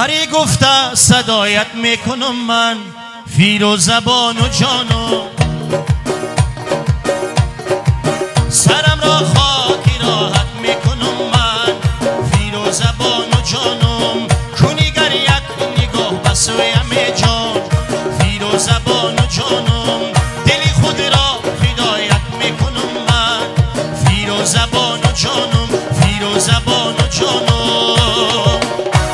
پری گفته صدایت میکنم من فیر و زبان و جانم سرم را خاکی راحت میکنم من فیر و زبان و جانم کنیگر یک نگاه بسویم جان فیر و زبان و جانم دلی خود را هدایت میکنم من فیر و زبان و جانم فیر و زبان و جانم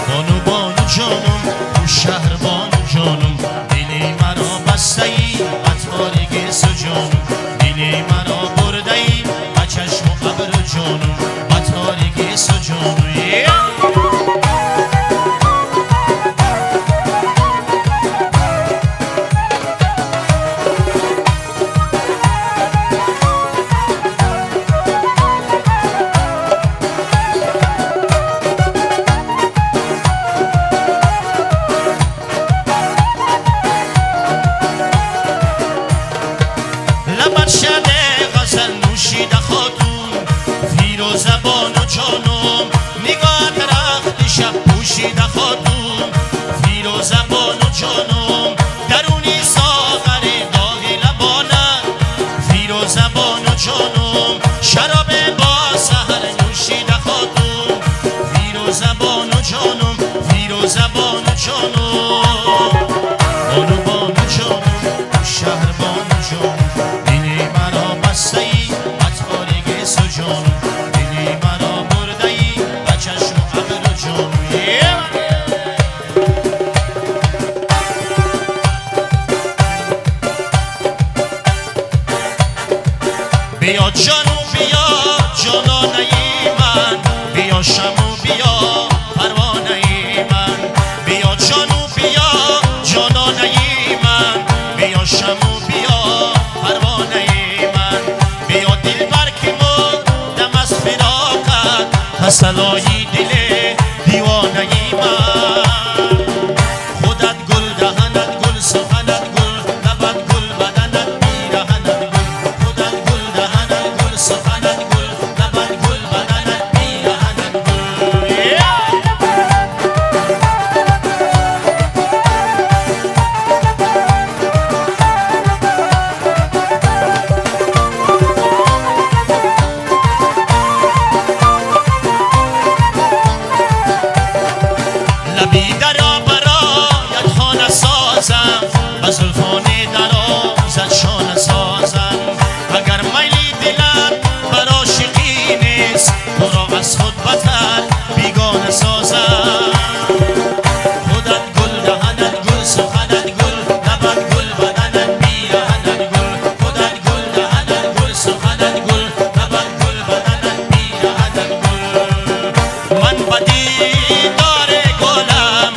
بانو بانو جانم اون شهر بانو جانم دلی مرا بسته ای اتوارگ سجانم دلی مرا برده ای بچشم و ابر جانم اتوارگ سجانم لبت شده غزل نوشیده خاتون فیر و زبان و جانم نگاهت رخت شب پوشیده خاتون فیر و زبان و جانم درونی ساغر داغ لبانت فیر و زبان و جانم شراب با سحر نوشیده خاتون فیر و زبان و جانم فیر و زبان و جانم بانو بانو جانم شهر بانو جانم دلی مرا بسته ای اتوارگ سجانم دلی مرا برده ای بچشم و ابر جانم بیا جانو بیا جانانه من بیا شمو بیا پروانه من بیا جانو بیا جانانه من بیا شمو بیا پروانه من بیا دل بر که دم از فراقت تسلایی دل دیوانه من خودت گل دهنت گل سخنت گل لبت گل بدنت میرهنت گل خودت گل دهنت گل سخنت گل لبت گل بدنت میرهنت گل لبی درا برایت خانه سازم به زلفان درازت شانه سازم اگر میلی دلت بر عاشقی نیست تو را از خود بتر بیگانه سازم خودت گل دهنت گل سخنت گل لبت گل بدنت میرهنت گل خودت گل دهنت گل سخنت گل لبت گل بدنت میرهنت گل من بدی دار گلم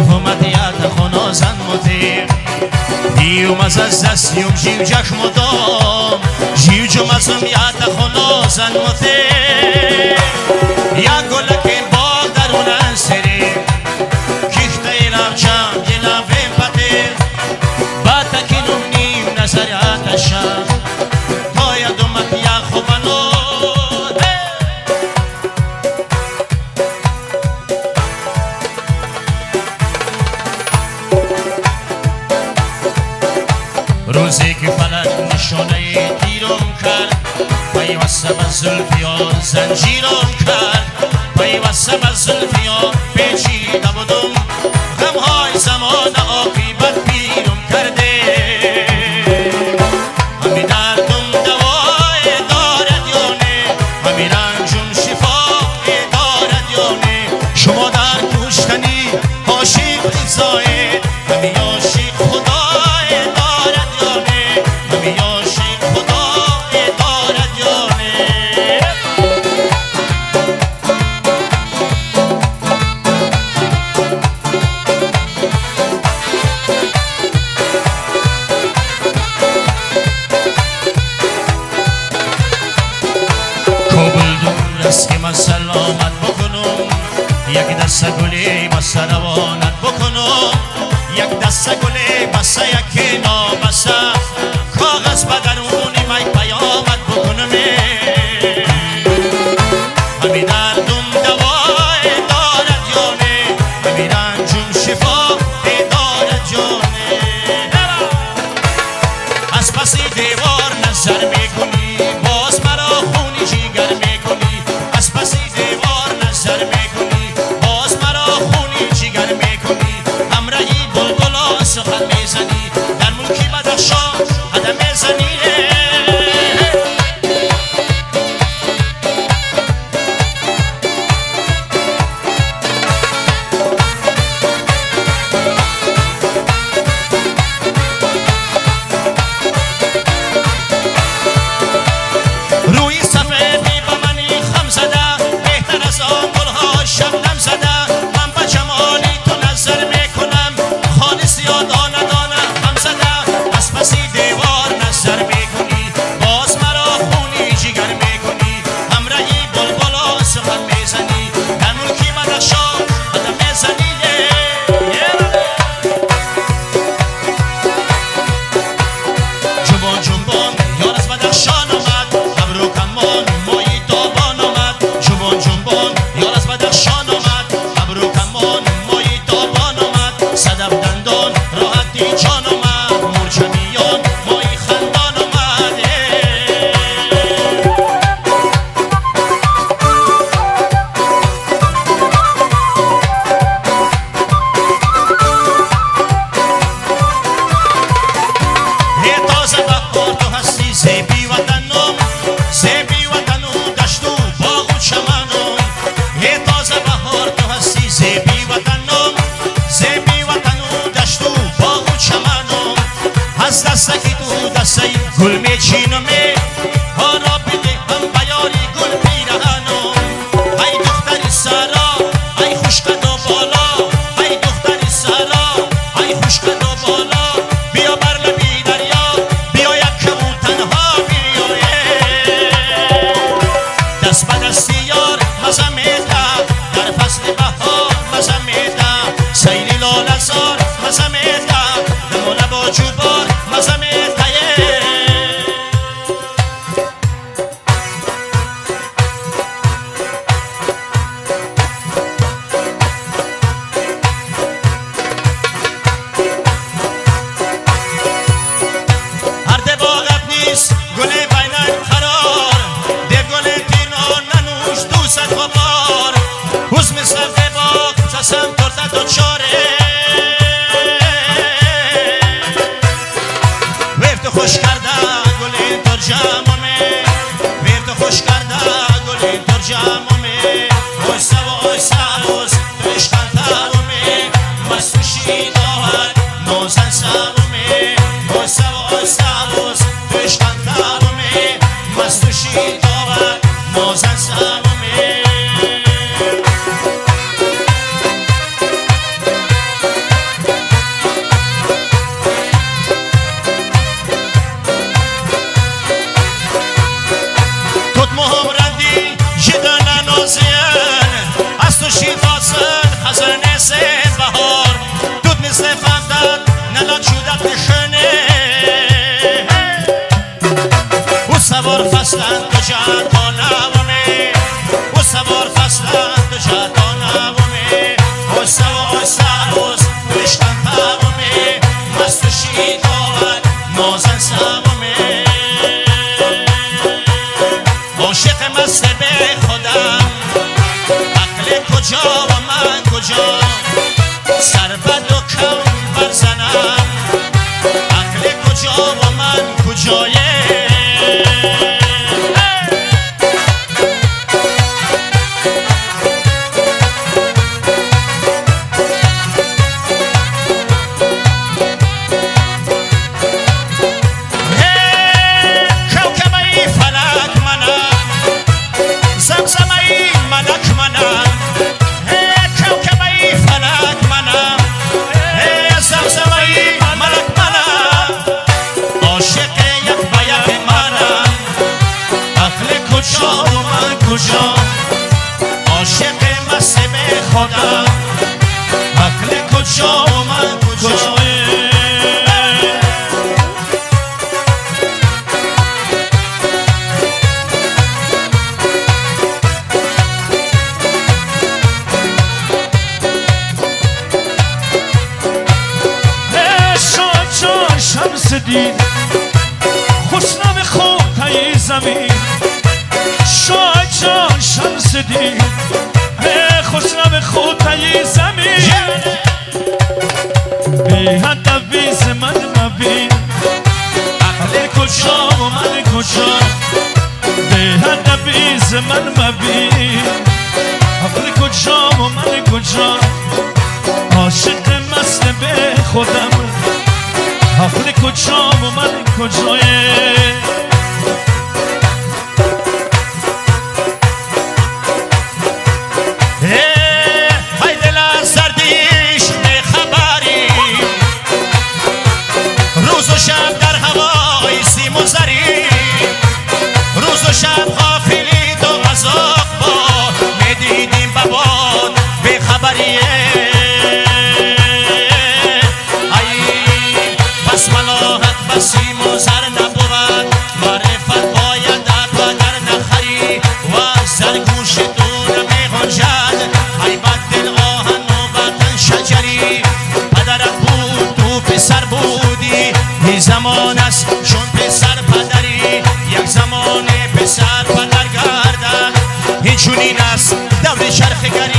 مدیت خونه زن مدیر دیوم از دستیم جیو جک مدام جیو جم از میت خونه زن مدیر یا گلک باغ درون سری کیخته ایرم جم دیلم ویم پتیر با تکینم نیم نظریاتشم تا یادمت یا خوبانو روزی که فلک نشانه تیرم کرد پیوسته به زلفیان زنجیرم کرد پیوسته به زلفیان پیچیده بودم غمهای زمان عاقبت پیرم کرده همی دردم دوای دارد یا نه همی رنجم شفای دارد یا نه شما در کشتنی عاشق رضایت همی عاشق خدای دارد یا نه همی عاشق خدای دارد یا نه کابل دور است که من سلامت بکنم یک دست گلی بسته روانت بکنم یک دست گلی بسته یکی نابسته کاغذ به درونی می پیامت بکنم همی دردم دوای دارد یا نه همی رنجم شفا دارد یا نه از پسی دیوار نظر میکنی باز مرا خونی جیگر میکنی از پسی دیوار نظر میکنی باز مرا خونی جیگر میکنی همراهی بلبلا سخن میزنی در ملکی بدخشان قدم میزنی روی سفیدی به منی خم زده بهتر از آن گلها شبنم زده من به جمالی تو نظر میکنم خالص یا دانه دانه خم زده از پسی دیوار نظر میکنی باز مرا خونی جگر میکنی همراهی بلبلا سخن میزنی در ملکی بدخشان قدم میزنی جنبان جنبان یار از بدخشان آمد ابرو کمان مایی تابان آمد جنبان جنبان یار از بدخشان آمد ابرو کمان مایی تابان آمد صدف دندان راحتی جان آمد مرجانیان مایی خندان آمد تازه بهار تو هستی زیبی وطنم زیبی وطنم دشت و باغ و چمنم تازه بهار تو هستی زیبی وطنم زیبی وطنم دشت و باغ و چمنم از دستکی تو دسته گل میچینم هارا بده هم بیاری گل پیرهنم ای دختری سرا ای خوش قد و بالا ای دختری سرا ای خوش قد و بالا بیا بر لبی دریا بیا یک کمون تنها بیا دست به دستی یار مزه میده در فصل بهار مزه میده سیلی لاله زار مزه میده دم و لب و جوبار مزه میده هرد باغت نیست گل بینن قرار دل گل تیرنان ننوش دوست غبار حزم سفه باغ سسم ترده دو چاره ویفت خوش کرده گل ترجمامه ویفت خوش کرده گل ترجمامه ویسه ویسه ویسه تو عشق ترمه مستوشی داور نوزن سرمه ویسه ویسه ویسه تو عشق ترمه مستوشی داور نوزن سرمه سروس عشقم تمامه مست و شیدان نازن سوامه عاشق مست به خودم عقل کجا و من کجا سر بد و کم برزنم عقل کجا و من کجایه عاشق مست به خودم عقل کجا و من کجا شاد جان شمس دین حسنم خودتای زمین شاد جان شمس دین خسرو خودتای زمین بی هدفی ز من مبین عقل کجا و من کجا بی هدفی ز من مبین عقل کجا و من کجا عاشق مست به خودم عقل کجا و من کجا شب در هوای سیم و زری روز و شب غافلی تو غذاق با میدیدیم بباد به خبریه ای بس ملاحت بسیم و زر نبود معرفت باید داد وگر نخری و زرگوش دون میغنجد ای بد دل آهن و وطن شجری پدرت بود تو پسر بودی این زمان است چون پسر پدری یک زمان پسر پدر گردد این چونین است دور چرخ گری